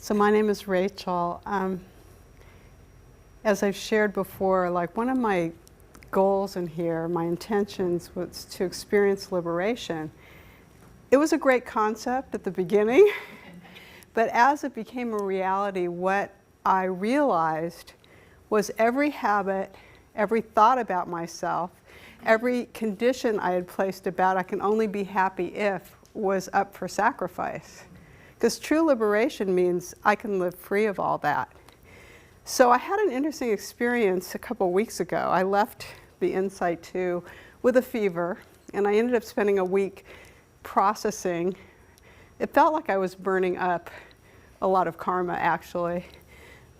So my name is Racheal. As I've shared before, like one of my goals in here, my intentions was to experience liberation. It was a great concept at the beginning, but as it became a reality, what I realized was every habit, every thought about myself, every condition I had placed about I can only be happy if was up for sacrifice. Because true liberation means I can live free of all that. So I had an interesting experience a couple weeks ago. I left the Insight 2 with a fever, and I ended up spending a week processing. It felt like I was burning up a lot of karma, actually.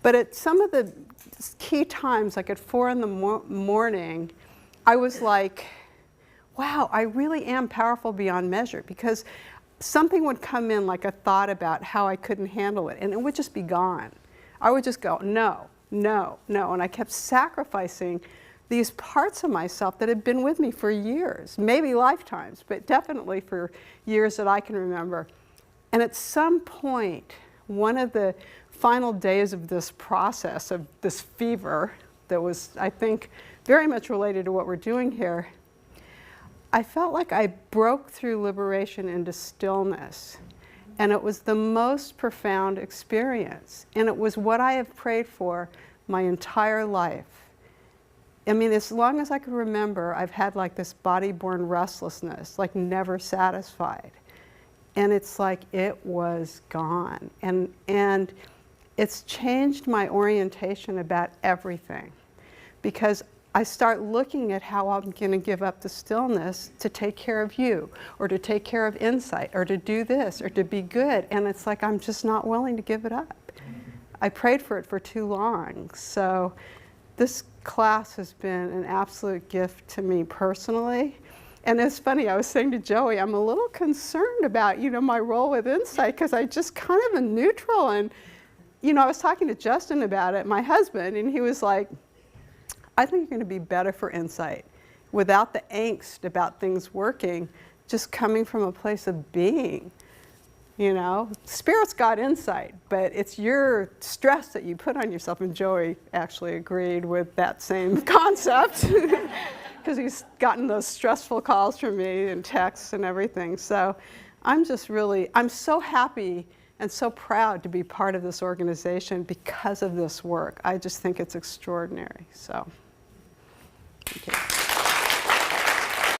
But at some of the key times, like at 4 in the morning, I was like, wow, I really am powerful beyond measure, because something would come in, like a thought about how I couldn't handle it, and it would just be gone. I would just go, no, no, no, and I kept sacrificing these parts of myself that had been with me for years, maybe lifetimes, but definitely for years that I can remember. And at some point, one of the final days of this process, of this fever that was, I think, very much related to what we're doing here, I felt like I broke through liberation into stillness. And it was the most profound experience. And it was what I have prayed for my entire life. I mean, as long as I can remember, I've had like this body-born restlessness, like never satisfied. And it's like it was gone. And it's changed my orientation about everything. Because I start looking at how I'm going to give up the stillness to take care of you, or to take care of insight, or to do this, or to be good. And it's like I'm just not willing to give it up. I prayed for it for too long. So this class has been an absolute gift to me personally. And it's funny, I was saying to Joey, I'm a little concerned about, my role with insight, because I just kind of am neutral. And, I was talking to Justin about it, my husband, and he was like, I think you're going to be better for insight without the angst about things working, just coming from a place of being. Spirit's got insight, but it's your stress that you put on yourself. And Joey actually agreed with that same concept, because he's gotten those stressful calls from me and texts and everything. So I'm so happy and so proud to be part of this organization because of this work. I just think it's extraordinary. So. Okay.